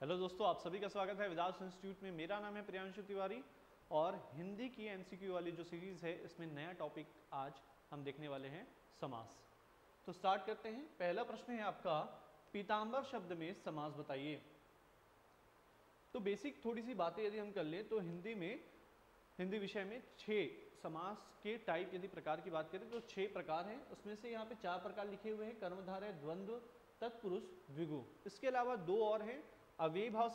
Hello दोस्तों, आप सभी का स्वागत है विदास इंस्टीट्यूट में। मेरा नाम है प्रियांशु तिवारी और हिंदी की एमसीक्यू वाली जो सीरीज़ है इसमें नया टॉपिक आज हम देखने वाले हैं समास। तो स्टार्ट करते हैं। पहला प्रश्न है आपका, पीताम्बर शब्द में समास बताइए। तो बेसिक थोड़ी सी बातें यदि हम कर लें तो हिंदी विषय में 6 समास के टाइप यदि प्रकार की बात करें तो 6 प्रकार हैं। उसमें से यहाँ पे 4 प्रकार लिखे हुए हैं, कर्मधारय, द्वंद्व, तत्पुरुष, द्विगु। इसके अलावा 2 और हैं, अव्ययी भाव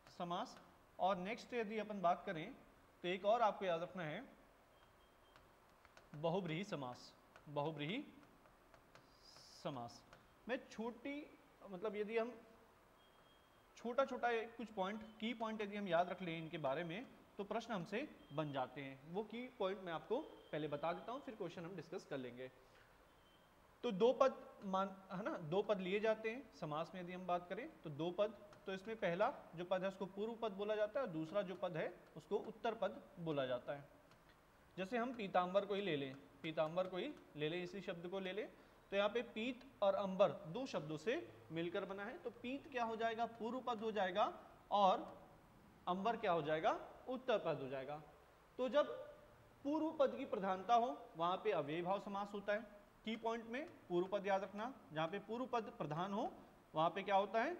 समास और नेक्स्ट यदि अपन बात करें तो एक और आपको याद रखना है, बहुब्रीहि समास। मैं यदि हम छोटा कुछ की पॉइंट यदि हम याद रख लें इनके बारे में तो प्रश्न हमसे बन जाते हैं। वो की पॉइंट मैं आपको पहले बता देता हूं, फिर क्वेश्चन हम डिस्कस कर लेंगे। तो 2 पद है ना, 2 पद लिए जाते हैं समास में। यदि हम बात करें तो 2 पद, तो इसमें पहला जो पद है उसको पूर्व पद बोला जाता है और दूसरा जो पद है उसको उत्तर पद बोला जाता है। जैसे हम पीताम्बर को ही ले लें, इसी शब्द को ले लें, तो यहाँ पे पीत और अंबर 2 शब्दों से मिलकर बना है। तो पीत क्या हो जाएगा, पूर्व पद हो जाएगा और अंबर क्या हो जाएगा, उत्तर पद हो जाएगा। तो जब पूर्व पद की प्रधानता हो वहां पे अव्ययी भाव समास होता है। की पॉइंट में पूर्व पद याद रखना, जहां पे पूर्व पद प्रधान हो वहां पे क्या होता है,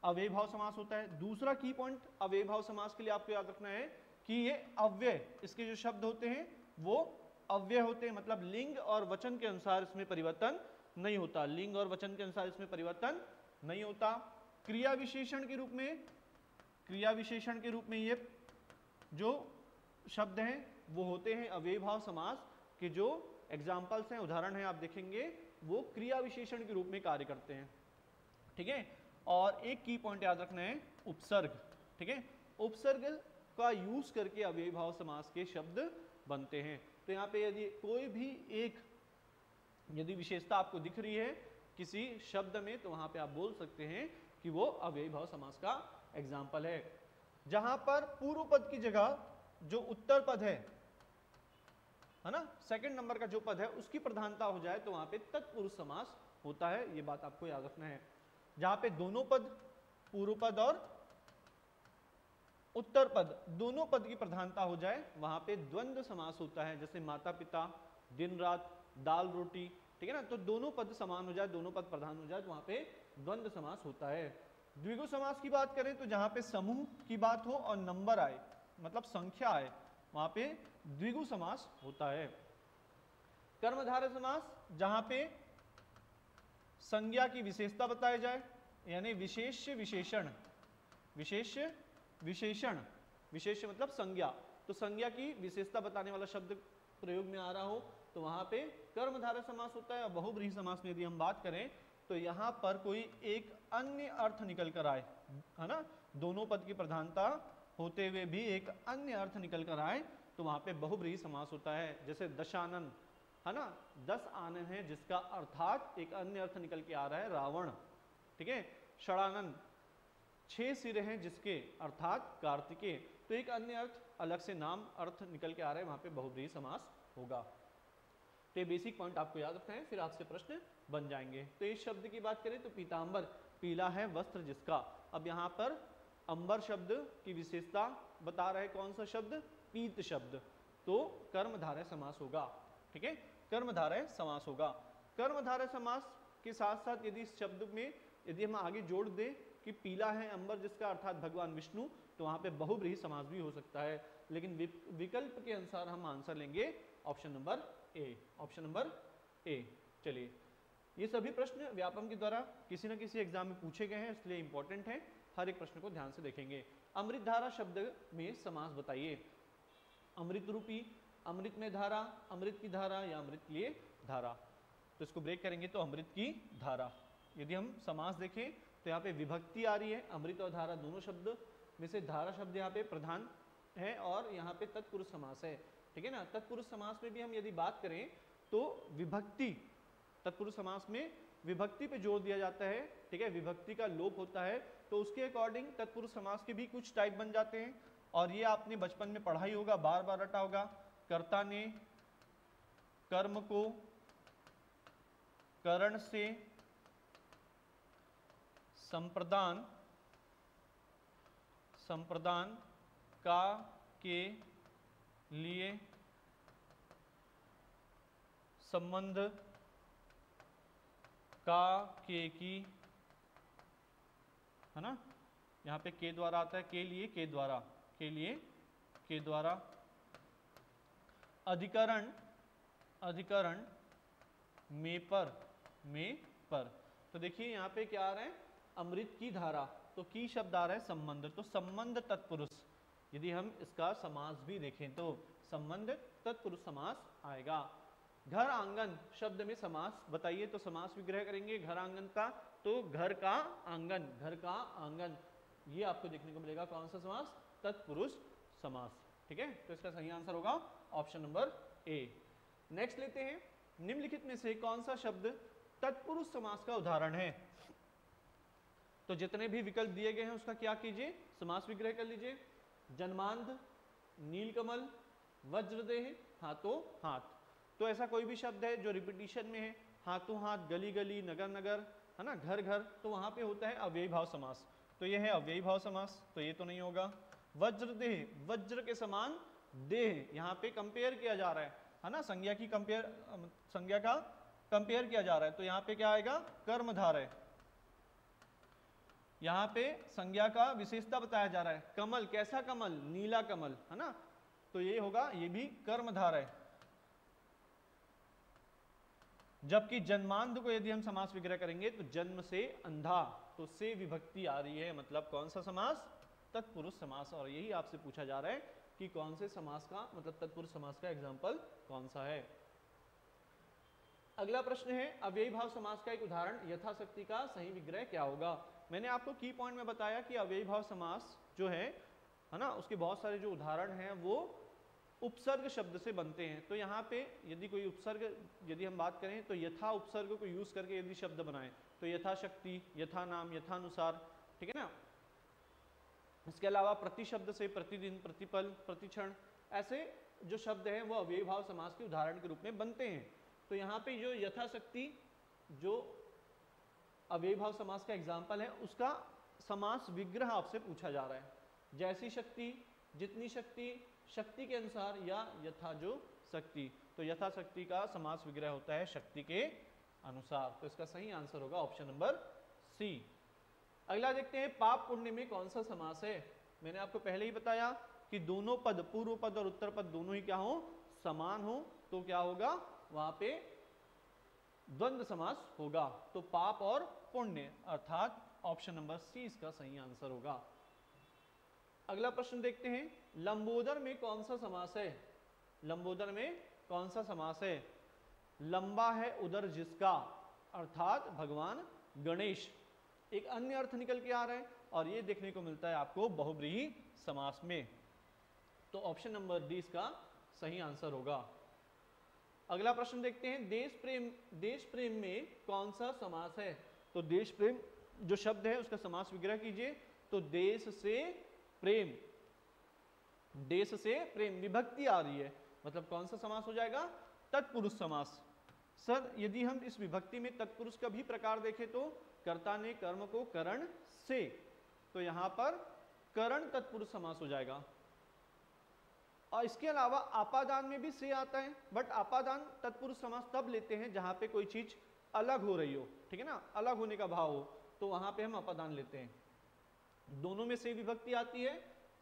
अव्ययी भाव समास होता है। दूसरा की पॉइंट अव्ययी भाव समास के लिए आपको याद रखना है कि ये अव्यय, इसके जो शब्द होते हैं वो अव्यय होते हैं, मतलब लिंग और वचन के अनुसार इसमें परिवर्तन नहीं होता। लिंग और वचन के अनुसार इसमें परिवर्तन नहीं होता। क्रिया विशेषण के रूप में ये जो शब्द हैं वो होते हैं अव्ययी भाव समास के। जो एग्जाम्पल्स हैं, उदाहरण हैं, आप देखेंगे वो क्रिया विशेषण के रूप में कार्य करते हैं। ठीक है। और एक की पॉइंट याद रखना है, उपसर्ग। ठीक है, उपसर्ग का यूज करके अव्ययी भाव समास के शब्द बनते हैं। तो यहाँ पे यदि कोई भी एक यदि विशेषता आपको दिख रही है किसी शब्द में तो वहां पे आप बोल सकते हैं कि वो अव्ययी भाव समास का एग्जाम्पल है। जहां पर पूर्व पद की जगह जो उत्तर पद है ना, सेकंड नंबर का जो पद है उसकी प्रधानता हो जाए तो वहां पे तत्पुरुष समास होता है। ये बात आपको याद रखना है। जहां पे दोनों पद, पूर्व पद और उत्तर पद, दोनों पद की प्रधानता हो जाए वहां पे द्वंद्व समास होता है। जैसे माता पिता, दिन रात, दाल रोटी। ठीक है ना, तो दोनों पद समान हो जाए, दोनों पद प्रधान हो जाए तो वहां पे द्वंद्व समास होता है। द्विगु समास की बात करें तो जहां पे समूह की बात हो और नंबर आए, मतलब संख्या आए, वहां पे द्विगु समास होता है। कर्मधारय समास, जहां पे संज्ञा की विशेषता बताई जाए, यानी विशेष मतलब संज्ञा, तो संज्ञा की विशेषता बताने वाला शब्द प्रयोग में आ रहा हो तो वहां पे कर्मधारय समास होता है। और बहुब्रीहि समास में यदि हम बात करें तो यहां पर कोई एक अन्य अर्थ निकल कर आए, है ना, दोनों पद की प्रधानता होते हुए भी एक अन्य अर्थ निकल कर आए तो वहां पे बहुब्रीहि समास होता है। जैसे दशानन, है ना, 10 आनन है जिसका अर्थात एक अन्य अर्थ निकल के आ रहा है रावण। ठीक है। षडानन, 6 सिर हैं जिसके अर्थात कार्तिकेय, तो एक अन्य अर्थ अलग से नाम अर्थ निकल के आ रहा है, वहां पे बहुब्रीहि समास होगा। तो ये बेसिक पॉइंट आपको याद रखना है, फिर आपसे प्रश्न बन जाएंगे। तो इस शब्द की बात करें तो पीताम्बर, पीला है वस्त्र जिसका। अब यहाँ पर अंबर शब्द की विशेषता बता रहा है कौन सा शब्द, पीत शब्द, तो कर्मधारय समास होगा। ठीक है, कर्मधारय समास होगा। कर्मधारय समास के साथ साथ यदि इस शब्द में यदि हम आगे जोड़ दें कि पीला है अंबर जिसका अर्थात भगवान विष्णु, तो वहां पे बहुब्रीहि समास भी हो सकता है। लेकिन विकल्प के अनुसार हम आंसर लेंगे ऑप्शन नंबर ए। चलिए, ये सभी प्रश्न व्यापम के द्वारा किसी न किसी एग्जाम में पूछे गए हैं, इसलिए इंपॉर्टेंट है, हर एक प्रश्न को ध्यान से देखेंगे। अमृत धारा शब्द में समास बताइए। अमृत रूपी, अमृत में धारा, अमृत की धारा या अमृत के लिए धारा। तो इसको ब्रेक करेंगे तो अमृत की धारा। यदि हम समास देखें तो यहाँ पे विभक्ति आ रही है, अमृत और धारा दोनों शब्द में से धारा शब्द यहाँ पे प्रधान है और यहाँ पे तत्पुरुष समास है। ठीक है ना, तत्पुरुष समास में भी हम यदि बात करें तो विभक्ति, तत्पुरुष समास में विभक्ति पे जोर दिया जाता है। ठीक है, विभक्ति का लोप होता है तो उसके अकॉर्डिंग तत्पुरुष समास के भी कुछ टाइप बन जाते हैं और ये आपने बचपन में पढ़ा ही होगा, बार बार रटा होगा। कर्ता ने कर्म को करण से संप्रदान, संप्रदान का के लिए संबंध का के की, है ना, यहाँ पे के द्वारा आता है, के लिए के द्वारा, के लिए के द्वारा, अधिकरण, अधिकरण में पर। तो देखिए यहाँ पे क्या आ रहा है, अमृत की धारा, तो की शब्द आ रहा है संबंध, तो संबंध तत्पुरुष, यदि हम इसका समास भी देखें तो संबंध तत्पुरुष समास आएगा। घर आंगन शब्द में समास बताइए, तो समास विग्रह करेंगे घर आंगन का, तो घर का आंगन, घर का आंगन, ये आपको देखने को मिलेगा कौन सा समास, तत्पुरुष समास। ठीक है, तो इसका सही आंसर होगा ऑप्शन नंबर ए। नेक्स्ट लेते हैं, निम्नलिखित में से कौन सा शब्द तत्पुरुष समास का उदाहरण है। तो जितने भी विकल्प दिए गए हैं उसका क्या कीजिए, समास विग्रह कर लीजिए। जन्मांध, नीलकमल, वज्रदेह, हाथों हाथ। तो ऐसा कोई भी शब्द है जो रिपीटिशन में है, हाथों हाथ, गली गली, नगर नगर, है ना, घर घर, तो वहां पे होता है अव्ययी भाव समास, तो यह है अव्ययी भाव समास, तो ये तो नहीं होगा। वज्रदेह, वज्र के समान देह, यहाँ पे कंपेयर किया जा रहा है ना, संज्ञा की कंपेयर, संज्ञा का कंपेयर किया जा रहा है, तो यहाँ पे क्या आएगा, कर्मधारय, यहाँ पे संज्ञा का विशेषता बताया जा रहा है। कमल, कैसा कमल, नीला कमल, है ना, तो ये होगा, ये भी कर्मधारय। जबकि जन्मांध को यदि हम समास विग्रह करेंगे तो जन्म से अंधा, तो से विभक्ति आ रही है, मतलब कौन सा समास, तत्पुरुष समास। और यही आपसे पूछा जा रहा है कि कौन से समास का, मतलब तत्पुरुष समास का एग्जाम्पल कौन सा है। अगला प्रश्न है, अव्ययी भाव समास का एक उदाहरण यथाशक्ति का सही विग्रह क्या होगा। मैंने आपको की पॉइंट में बताया कि अव्ययी भाव समास जो है ना, उसके बहुत सारे जो उदाहरण हैं वो उपसर्ग शब्द से बनते हैं। तो यहाँ पे यदि कोई उपसर्ग, यदि हम बात करें तो यथा उपसर्ग को यूज करके यदि शब्द बनाए तो यथाशक्ति, यथा नाम, यथानुसार, ठीक है ना। इसके अलावा प्रति शब्द से प्रतिदिन, प्रतिपल, प्रतिक्षण, ऐसे जो शब्द हैं वो अव्ययी भाव समास के उदाहरण के रूप में बनते हैं। तो यहाँ पे जो यथाशक्ति जो अव्ययी भाव समास का एग्जाम्पल है उसका समास विग्रह आपसे पूछा जा रहा है। जैसी शक्ति, जितनी शक्ति, शक्ति के अनुसार, या यथा जो शक्ति, तो यथाशक्ति का समास विग्रह होता है शक्ति के अनुसार। तो इसका सही आंसर होगा ऑप्शन नंबर सी। अगला देखते हैं, पाप पुण्य में कौन सा समास है। मैंने आपको पहले ही बताया कि दोनों पद, पूर्व पद और उत्तर पद दोनों ही क्या हो, समान हो, तो क्या होगा, वहां पे द्वंद्व समास होगा। तो पाप और पुण्य, अर्थात ऑप्शन नंबर सी इसका सही आंसर होगा। अगला प्रश्न देखते हैं, लंबोदर में कौन सा समास है। लंबोदर में कौन सा समास है। लंबा है उदर जिसका, अर्थात भगवान गणेश। एक अन्य अर्थ निकल के आ रहा है और ये देखने को मिलता है आपको बहुव्रीहि समास में, तो ऑप्शन नंबर डी इसका सही आंसर होगा। अगला प्रश्न देखते हैं, देश प्रेम, देश प्रेम में कौन सा समास है। तो देश प्रेम जो शब्द है उसका समास विग्रह कीजिए। तो देश से प्रेम, देश से प्रेम, विभक्ति आ रही है, मतलब कौन सा समास हो जाएगा, तत्पुरुष समास। सर यदि हम इस विभक्ति में तत्पुरुष का भी प्रकार देखें तो कर्ता ने कर्म को करण से, तो यहां पर करण तत्पुरुष समास हो जाएगा। और इसके अलावा आपादान में भी से आता है, बट आपादान तत्पुरुष समास तब लेते हैं जहां पे कोई चीज अलग हो रही हो, ठीक है ना, अलग होने का भाव हो, तो वहां पे हम अपादान लेते हैं। दोनों में से विभक्ति आती है,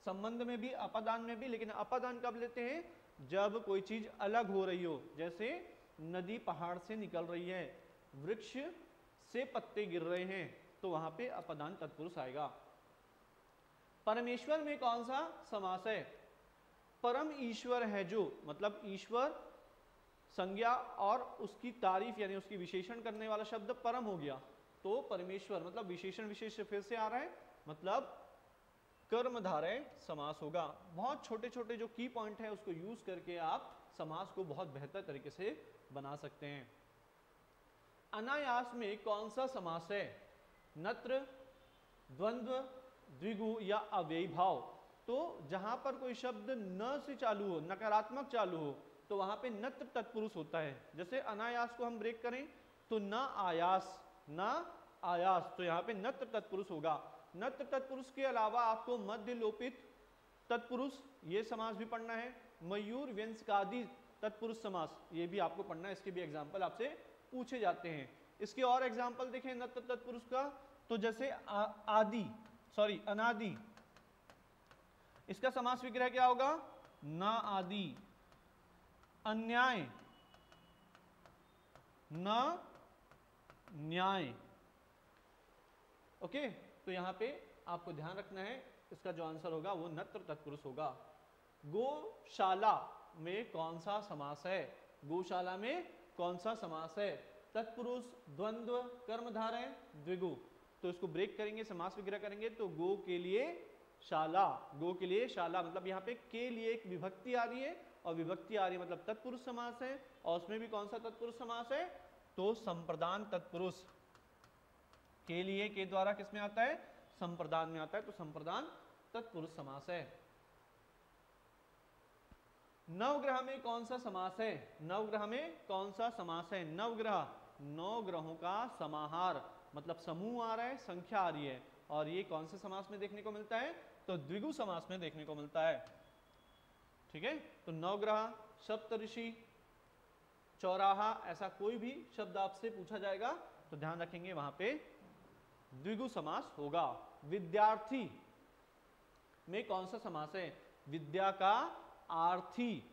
संबंध में भी अपादान में भी, लेकिन अपादान कब लेते हैं, जब कोई चीज अलग हो रही हो, जैसे नदी पहाड़ से निकल रही है, वृक्ष से पत्ते गिर रहे हैं, तो वहां पे अपादान तत्पुरुष आएगा। परमेश्वर में कौन सा समास है। परम ईश्वर है जो, मतलब ईश्वर संज्ञा और उसकी तारीफ यानी उसकी विशेषण करने वाला शब्द परम हो गया, तो परमेश्वर मतलब विशेषण विशेष फिर से आ रहा है, मतलब कर्मधारय समास होगा। बहुत छोटे छोटे जो की पॉइंट है उसको यूज करके आप समास को बहुत बेहतर तरीके से बना सकते हैं। अनायास में कौन सा समास है। नत्र, द्वंद्व, द्विगु या अव्ययी भाव। तो जहां पर कोई शब्द न से चालू हो, नकारात्मक चालू हो, तो वहां पे नत्र तत्पुरुष होता है। जैसे अनायास को हम ब्रेक करें तो न आयास, न आयास, तो यहाँ पे नत्र तत्पुरुष होगा। नत्र तत्पुरुष के अलावा आपको मध्य लोपित तत्पुरुष ये समास भी पढ़ना है, मयूर व्यंजकादि तत्पुरुष समास ये भी आपको पढ़ना है, इसके भी एग्जाम्पल आपसे पूछे जाते हैं। इसके और एग्जाम्पल देखें नत्र तत्पुरुष का, तो जैसे अनादि, इसका समास विग्रह क्या होगा? न आदि। अन्याय, न न्याय। ओके, तो यहां पे आपको ध्यान रखना है, इसका जो आंसर होगा वो नत्र तत्पुरुष होगा। गोशाला में कौन सा समास है? गोशाला में कौन सा समास है? तत्पुरुष, द्वंद्व, कर्मधारय, द्विगु। तो इसको ब्रेक करेंगे, समास विग्रह करेंगे, तो गो के लिए शाला, गो के लिए शाला, मतलब यहाँ पे के लिए एक विभक्ति आ रही है, और विभक्ति आ रही है मतलब तत्पुरुष समास है, और उसमें भी कौन सा तत्पुरुष समास है? तो संप्रदान तत्पुरुष। के लिए के द्वारा किसमें आता है? संप्रदान में आता है, तो संप्रदान तत्पुरुष समास है। नवग्रह में कौन सा समास है? नवग्रह में कौन सा समास है? नवग्रह, नौ ग्रहों का समाहार, मतलब समूह आ रहा है, संख्या आ रही है, और ये कौन से समास में देखने को मिलता है? तो द्विगु समास में देखने को मिलता है। ठीक है, तो नवग्रह, सप्तऋषि, चौराहा, ऐसा कोई भी शब्द आपसे पूछा जाएगा तो ध्यान रखेंगे वहां पे द्विगु समास होगा। विद्यार्थी में कौन सा समास है? विद्या का आर्थी,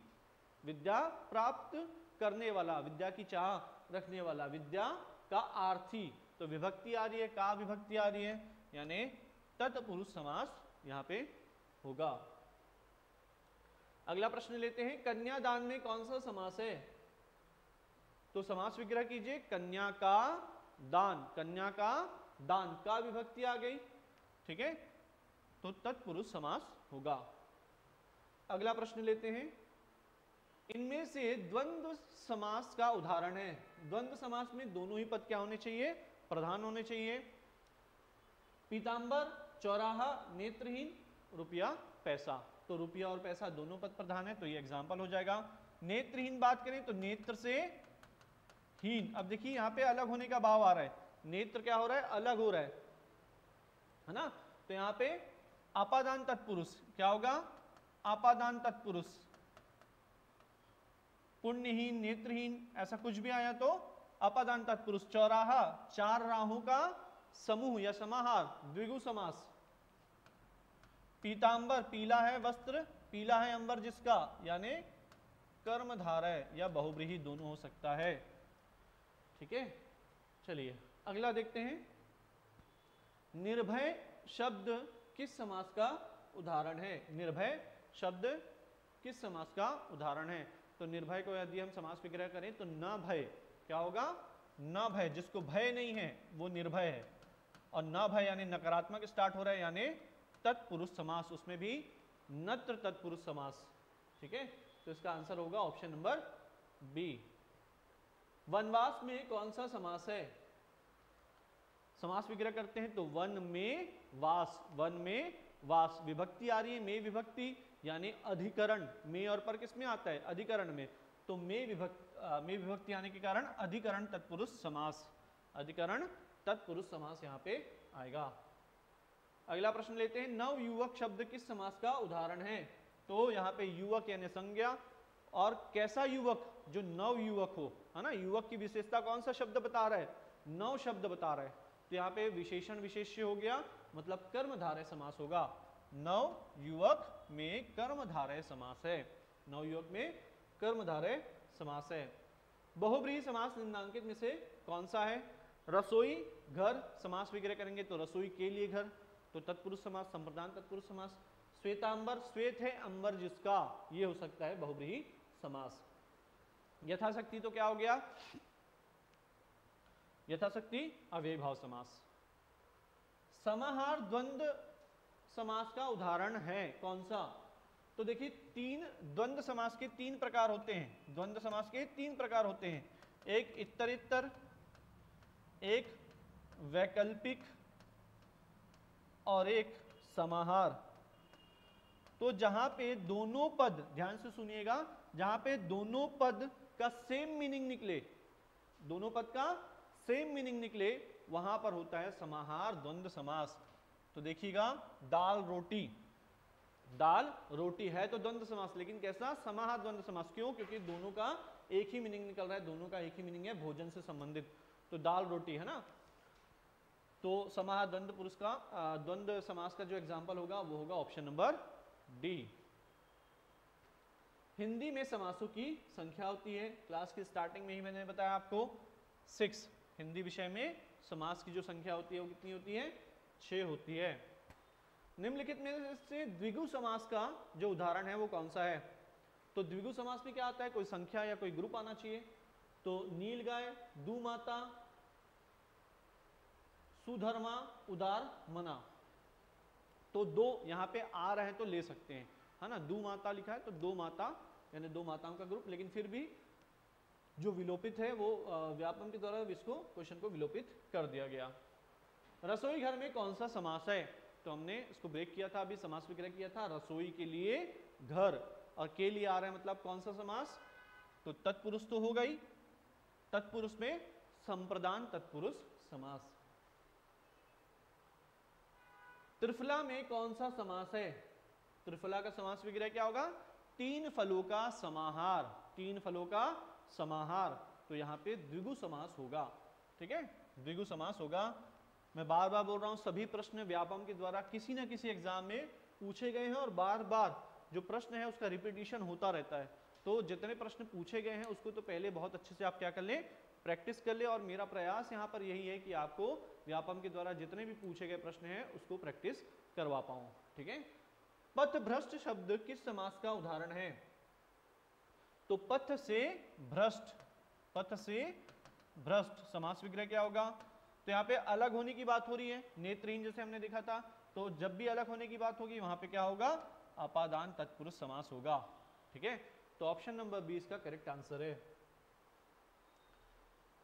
विद्या प्राप्त करने वाला, विद्या की चाह रखने वाला, विद्या का आर्थी, तो विभक्ति आ रही है, का विभक्ति आ रही है, यानी तत्पुरुष समास यहां पे होगा। अगला प्रश्न लेते हैं, कन्यादान में कौन सा समास है? तो समास विग्रह कीजिए, कन्या का दान, कन्या का दान, का विभक्ति आ गई। ठीक है, तो तत्पुरुष समास होगा। अगला प्रश्न लेते हैं, इनमें से द्वंद्व समास का उदाहरण है। द्वंद्व समास में दोनों ही पद क्या होने चाहिए? प्रधान होने चाहिए। पीतांबर, चौराहा, नेत्रहीन, रुपया, पैसा, तो रुपया और पैसा दोनों पद प्रधान है, तो ये एग्जाम्पल हो जाएगा। नेत्रहीन बात करें तो नेत्र से हीन, अब देखिए यहां पे अलग होने का भाव आ रहा है, नेत्र क्या हो रहा है? अलग हो रहा है ना, तो यहां पे आपादान तत्पुरुष क्या होगा? आपादान तत्पुरुष। पुण्यहीन, नेत्रहीन, ऐसा कुछ भी आया तो अपादान तत्पुरुष। चौराहा, चार राहों का समूह या समाहार, द्विगु समास। पीतांबर, पीला है वस्त्र, पीला है अंबर जिसका, यानी कर्मधारय या बहुव्रीहि दोनों हो सकता है। ठीक है, चलिए अगला देखते हैं, निर्भय शब्द किस समास का उदाहरण है? निर्भय शब्द किस समास का उदाहरण है? तो निर्भय को यदि हम समास विग्रह करें तो न भय, क्या होगा? न भय, जिसको भय नहीं है वो निर्भय है, और न भय यानी नकारात्मक स्टार्ट हो रहा है, यानी तत्पुरुष समास, उसमें भी नत्र तत्पुरुष समास। ठीक है, तो इसका आंसर होगा ऑप्शन नंबर बी। वनवास में कौन सा समास है? समास विग्रह करते हैं तो वन में वास, वन में वास, विभक्ति आ रही है, में विभक्ति, यानी अधिकरण, में और पर किस में आता है? अधिकरण में, तो में विभक्ति आने के कारण अधिकरण तत्पुरुष समास, अधिकरण तत्पुरुष समास यहां पे आएगा। अगला प्रश्न लेते हैं, नव युवक शब्द किस समास का उदाहरण है? तो यहाँ पे युवक यानी संज्ञा, और कैसा युवक? जो नव युवक हो, है ना, युवक की विशेषता कौन सा शब्द बता रहा है? नव शब्द बता रहा है, तो यहाँ पे विशेषण विशेष्य हो गया, मतलब कर्मधारय समास होगा। नव युवक में कर्मधारय समास है, नव युवक में कर्मधारय समास है। बहुव्रीहि समास निम्नांकित में से कौन सा है? रसोई, घर, समास विग्रह करेंगे तो रसोई के लिए घर, तो तत्पुरुष समास, संप्रदान तत्पुरुष समास। श्वेतांबर, श्वेत है अंबर जिसका, ये हो सकता है बहुव्रीहि समास। यथाशक्ति तो क्या हो गया? यथाशक्ति अव्ययीभाव समास। समाहार द्वंद्व समास का उदाहरण है कौन सा? तो देखिए, तीन द्वंद्व समास के तीन प्रकार होते हैं, द्वंद्व समास के तीन प्रकार होते हैं, एक इत्तरेत्तर, एक वैकल्पिक और एक समाहार। तो जहां पे दोनों पद, ध्यान से सुनिएगा, जहां पे दोनों पद का सेम मीनिंग निकले, दोनों पद का सेम मीनिंग निकले वहां पर होता है समाहार द्वंद्व समास। तो देखिएगा दाल रोटी, दाल रोटी है तो द्वंद्व समास, लेकिन कैसा? समाहार द्वंद्व समास। क्यों? क्योंकि दोनों का एक ही मीनिंग निकल रहा है, दोनों का एक ही मीनिंग है भोजन से संबंधित। तो दाल रोटी है ना, तो समाहार द्वंद्व पुरुष का द्वंद्व समास का जो एग्जाम्पल होगा वो होगा ऑप्शन नंबर डी। हिंदी में समासों की संख्या होती है, क्लास की स्टार्टिंग में ही मैंने बताया आपको 6। हिंदी विषय में समास की जो संख्या होती है वो कितनी होती है? 6 होती है। निम्नलिखित में से द्विगु समास का जो उदाहरण है वो कौन सा है? तो द्विगु समास में क्या आता है? कोई संख्या या कोई ग्रुप आना चाहिए। तो नील गाय, दू माता, सुधर्मा, उदार मना। तो दो यहाँ पे आ रहे हैं तो ले सकते हैं, है ना। दू माता लिखा है तो दो माता यानी दो माताओं का ग्रुप, लेकिन फिर भी जो विलोपित है वो व्यापम के द्वारा इसको क्वेश्चन को विलोपित कर दिया गया। रसोई घर में कौन सा समास है? तो हमने इसको ब्रेक किया था, अभी समास विग्रह किया था। रसोई के लिए घर, और के लिए आ रहा है मतलब कौन सा समास? तो तत्पुरुष तो हो गई, तत्पुरुष में संप्रदान तत्पुरुष समास। त्रिफला में कौन सा समास है? त्रिफला का समास विग्रह क्या होगा? तीन फलों का समाहार, तीन फलों का समाहार। तो यहाँ पे द्विगु समास होगा, ठीक है, द्विगु समास होगा। मैं बार बार बोल रहा हूँ, सभी प्रश्न व्यापम के द्वारा किसी न किसी एग्जाम में पूछे गए हैं और बार बार जो प्रश्न है उसका रिपीटिशन होता रहता है। तो जितने प्रश्न पूछे गए हैं उसको तो पहले बहुत अच्छे से आप क्या कर लें? प्रैक्टिस कर ले। और मेरा प्रयास यहाँ पर यही है कि आपको व्यापम के द्वारा जितने भी पूछे गए प्रश्न हैं उसको प्रैक्टिस करवा पाऊं, ठीक है। पथभ्रष्ट शब्द किस समास का उदाहरण है? तो पथ से भ्रष्ट, पथ से भ्रष्ट समास विग्रह क्या होगा? तो यहाँ पे अलग होने की बात हो रही है, नेत्रहीन जैसे हमने देखा था। तो जब भी अलग होने की बात होगी वहां पे क्या होगा? अपादान तत्पुरुष समास होगा, ठीक है। तो ऑप्शन नंबर 20 का करेक्ट आंसर है।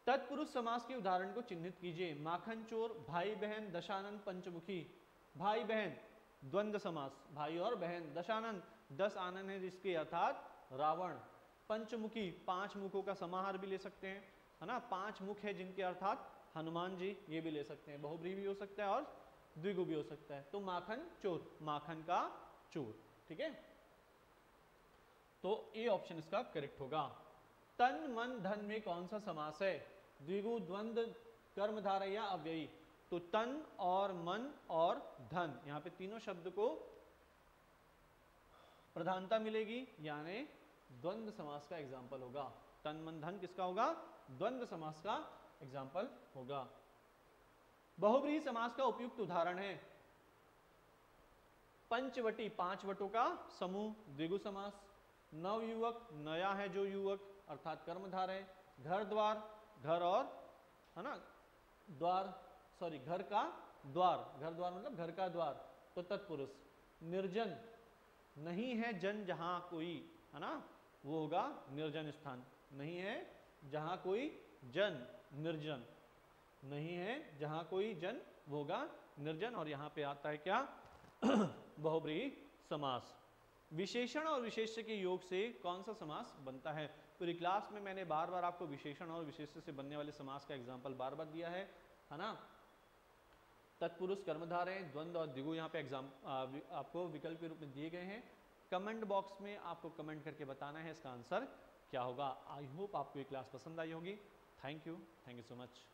तत्पुरुष समास के उदाहरण को चिन्हित कीजिए। माखन चोर, भाई बहन, दशानन, पंचमुखी। भाई बहन द्वंद्व समास, भाई और बहन। दशानन 10 आनन है जिसके अर्थात रावण। पंचमुखी 5 मुखों का समाहार भी ले सकते हैं, है ना। 5 मुख है जिनके अर्थात हनुमान जी, ये भी ले सकते हैं। बहुब्रीहि भी हो सकता है और द्विगु भी हो सकता है। तो माखन चोर, माखन का चोर, ठीक है। तो ए ऑप्शन इसका करेक्ट होगा। तन मन धन में कौन सा समास है? द्विगु, द्वंद्व, कर्मधारय या अव्ययी। तो तन और मन और धन, यहाँ पे तीनों शब्द को प्रधानता मिलेगी, यानी द्वंद्व समास का एग्जाम्पल होगा। तन मन धन किसका होगा? द्वंद्व समास का एग्जाम्पल होगा। बहुब्रीहि समास का उपयुक्त उदाहरण है पंचवटी, 5 वटों का समूह, द्विगु समास। नवयुवक, नया है जो युवक, अर्थात कर्मधार है। घर द्वार, घर और, है ना, द्वार, सॉरी घर का द्वार, घर द्वार मतलब घर का द्वार, तो तत्पुरुष। निर्जन, नहीं है जन जहां कोई, है ना, वो होगा निर्जन स्थान। नहीं है जहां कोई जन, निर्जन। नहीं है जहां कोई जन, वो होगा निर्जन। और यहां पे आता है क्या? बहुब्रीहि समास। विशेषण और विशेष्य के योग से कौन सा समास बनता है? पूरी क्लास में मैंने बार बार आपको विशेषण और विशेष्य से बनने वाले समास का एग्जाम्पल बार बार दिया है ना। तत्पुरुष, कर्मधारय, द्वंद्व और द्विगु यहाँ पे एग्जाम आपको विकल्प के रूप में दिए गए हैं। कमेंट बॉक्स में आपको कमेंट करके बताना है इसका आंसर क्या होगा। आई होप आपको ये क्लास पसंद आई होगी। Thank you so much.